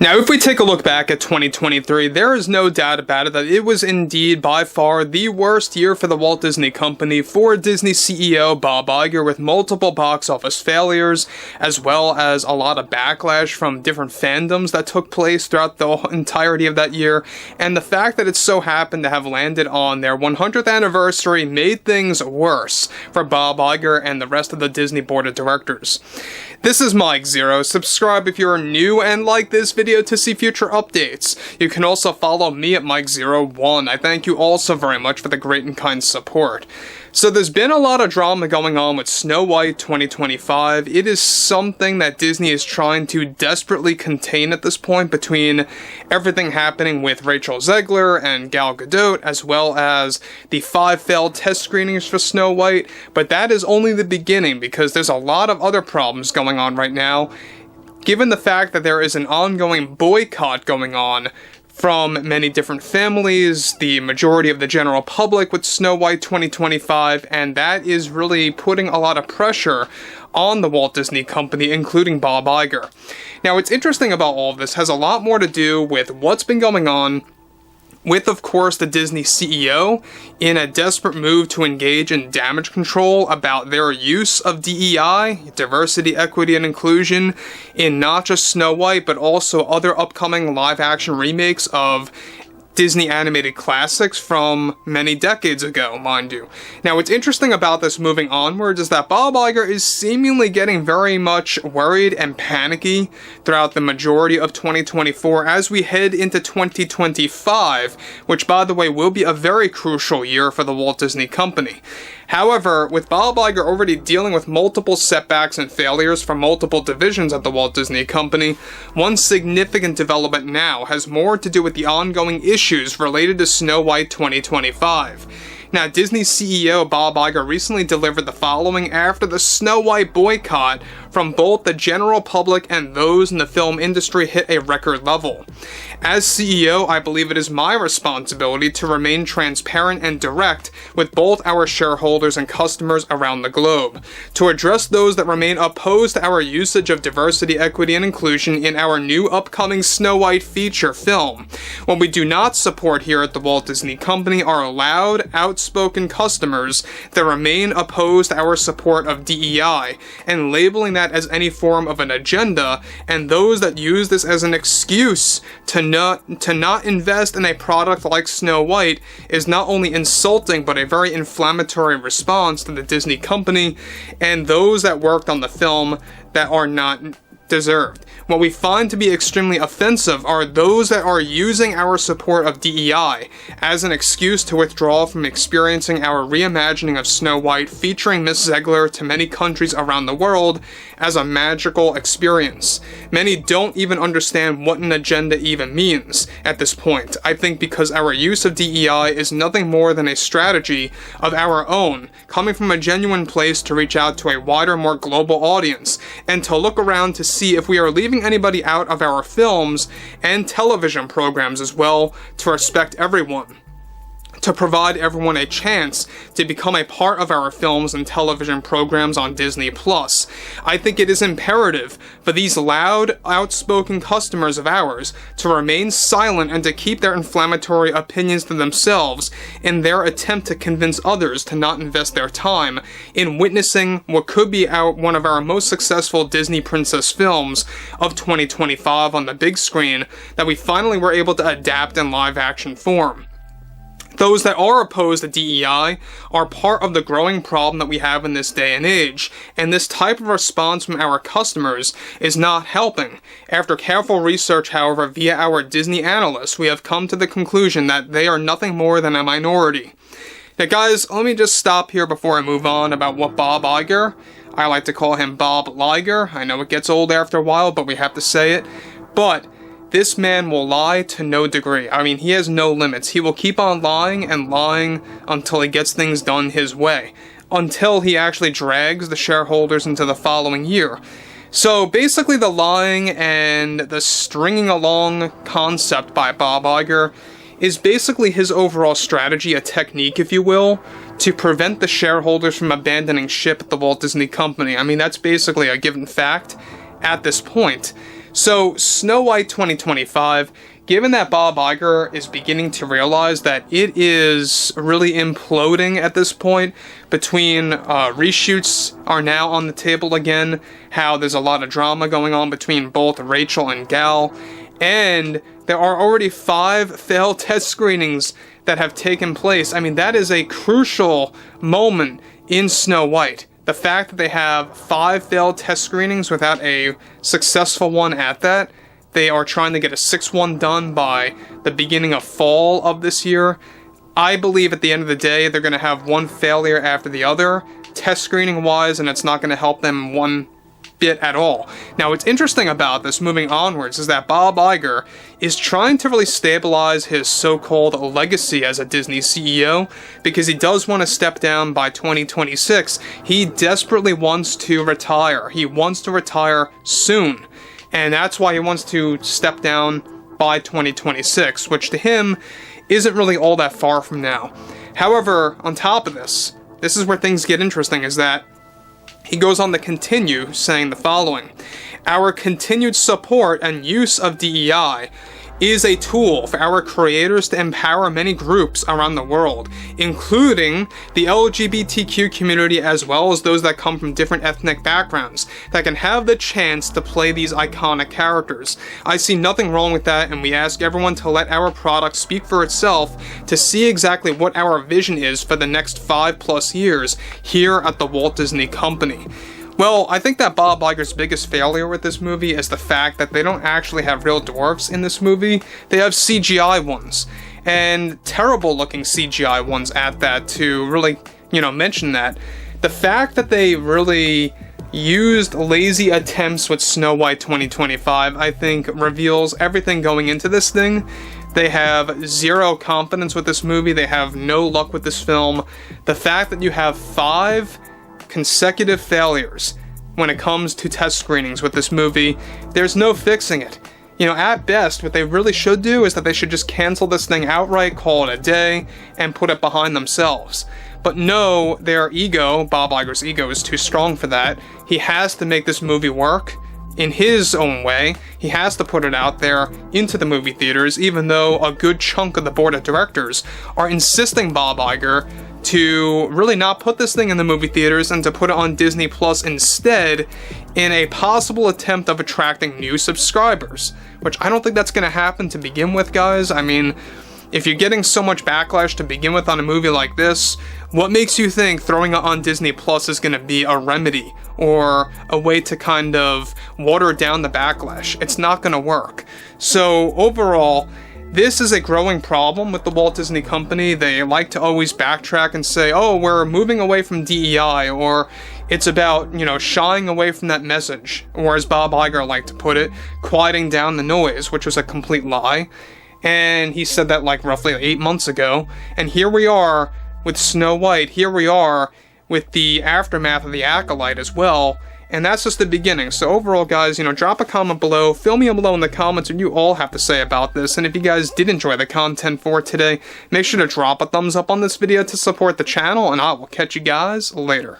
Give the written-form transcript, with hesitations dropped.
Now, if we take a look back at 2023, there is no doubt about it that it was indeed by far the worst year for the Walt Disney Company, for Disney CEO Bob Iger, with multiple box office failures, as well as a lot of backlash from different fandoms that took place throughout the entirety of that year, and the fact that it so happened to have landed on their 100th anniversary made things worse for Bob Iger and the rest of the Disney Board of Directors. This is Mike Zero. Subscribe if you're new and like this video to see future updates. You can also follow me at Mike01. I thank you all so very much for the great and kind support. So there's been a lot of drama going on with Snow White 2025. It is something that Disney is trying to desperately contain at this point, between everything happening with Rachel Zegler and Gal Gadot, as well as the 5 failed test screenings for Snow White. But that is only the beginning, because there's a lot of other problems going on right now, given the fact that there is an ongoing boycott going on from many different families, the majority of the general public, with Snow White 2025, and that is really putting a lot of pressure on the Walt Disney Company, including Bob Iger. Now, what's interesting about all of this has a lot more to do with what's been going on with, of course, the Disney CEO in a desperate move to engage in damage control about their use of DEI, diversity, equity, and inclusion, in not just Snow White, but also other upcoming live-action remakes of Disney animated classics from many decades ago, mind you. Now, what's interesting about this moving onwards is that Bob Iger is seemingly getting very much worried and panicky throughout the majority of 2024 as we head into 2025, which, by the way, will be a very crucial year for the Walt Disney Company. However, with Bob Iger already dealing with multiple setbacks and failures from multiple divisions of the Walt Disney Company, one significant development now has more to do with the ongoing issues related to Snow White 2025. Now, Disney CEO Bob Iger recently delivered the following after the Snow White boycott from both the general public and those in the film industry hit a record level. As CEO, I believe it is my responsibility to remain transparent and direct with both our shareholders and customers around the globe, to address those that remain opposed to our usage of diversity, equity, and inclusion in our new upcoming Snow White feature film. What we do not support here at the Walt Disney Company are loud, outspoken customers that remain opposed to our support of DEI, and labeling that as any form of an agenda, and those that use this as an excuse to not invest in a product like Snow White is not only insulting but a very inflammatory response to the Disney Company and those that worked on the film that are not deserved. What we find to be extremely offensive are those that are using our support of DEI as an excuse to withdraw from experiencing our reimagining of Snow White, featuring Miss Zegler to many countries around the world as a magical experience. Many don't even understand what an agenda even means at this point. I think because our use of DEI is nothing more than a strategy of our own, coming from a genuine place to reach out to a wider, more global audience, and to look around to see if we are leaving anybody out of our films and television programs as well, to respect everyone, to provide everyone a chance to become a part of our films and television programs on Disney+. I think it is imperative for these loud, outspoken customers of ours to remain silent and to keep their inflammatory opinions to themselves in their attempt to convince others to not invest their time in witnessing what could be one of our most successful Disney princess films of 2025 on the big screen that we finally were able to adapt in live-action form. Those that are opposed to DEI are part of the growing problem that we have in this day and age, and this type of response from our customers is not helping. After careful research, however, via our Disney analysts, we have come to the conclusion that they are nothing more than a minority. Now guys, let me just stop here before I move on about what Bob Iger, I like to call him Bob Liger, I know it gets old after a while, but we have to say it, but this man will lie to no degree. I mean, he has no limits. He will keep on lying and lying until he gets things done his way, until he actually drags the shareholders into the following year. So basically the lying and the stringing along concept by Bob Iger is basically his overall strategy, a technique, if you will, to prevent the shareholders from abandoning ship at the Walt Disney Company. I mean, that's basically a given fact at this point. So, Snow White 2025, given that Bob Iger is beginning to realize that it is really imploding at this point, between reshoots are now on the table again, how there's a lot of drama going on between both Rachel and Gal, and there are already 5 failed test screenings that have taken place. I mean, that is a crucial moment in Snow White. The fact that they have 5 failed test screenings without a successful one at that, they are trying to get a 6th one done by the beginning of fall of this year. I believe at the end of the day, they're going to have one failure after the other, test screening wise, and it's not going to help them one bit at all. Now, what's interesting about this moving onwards is that Bob Iger is trying to really stabilize his so-called legacy as a Disney CEO, because he does want to step down by 2026. He desperately wants to retire. He wants to retire soon, and that's why he wants to step down by 2026, which to him isn't really all that far from now. However, on top of this is where things get interesting, is that he goes on to continue saying the following: "Our continued support and use of DEI is a tool for our creators to empower many groups around the world, including the LGBTQ community as well as those that come from different ethnic backgrounds, that can have the chance to play these iconic characters. I see nothing wrong with that, and we ask everyone to let our product speak for itself, to see exactly what our vision is for the next 5+ years here at the Walt Disney Company." Well, I think that Bob Iger's biggest failure with this movie is the fact that they don't actually have real dwarfs in this movie. They have CGI ones, and terrible looking CGI ones at that, to really, mention that. The fact that they really used lazy attempts with Snow White 2025, I think, reveals everything going into this thing. They have zero confidence with this movie. They have no luck with this film. The fact that you have 5 consecutive failures when it comes to test screenings with this movie, there's no fixing it. At best, what they really should do is that they should just cancel this thing outright, call it a day, and put it behind themselves. But no, their ego, Bob Iger's ego, is too strong for that. He has to make this movie work in his own way. He has to put it out there into the movie theaters, even though a good chunk of the board of directors are insisting Bob Iger to really not put this thing in the movie theaters and to put it on Disney Plus instead, in a possible attempt of attracting new subscribers, which I don't think that's going to happen to begin with, guys. I mean, if you're getting so much backlash to begin with on a movie like this, what makes you think throwing it on Disney Plus is going to be a remedy or a way to kind of water down the backlash? It's not going to work. So overall, this is a growing problem with the Walt Disney Company. They like to always backtrack and say, oh, we're moving away from DEI, or it's about, shying away from that message, or as Bob Iger liked to put it, quieting down the noise, which was a complete lie. And he said that like roughly 8 months ago. And here we are with Snow White. Here we are with the aftermath of The Acolyte as well. And that's just the beginning. So overall, guys, drop a comment below. Fill me in below in the comments what you all have to say about this. And if you guys did enjoy the content for today, make sure to drop a thumbs up on this video to support the channel. And I will catch you guys later.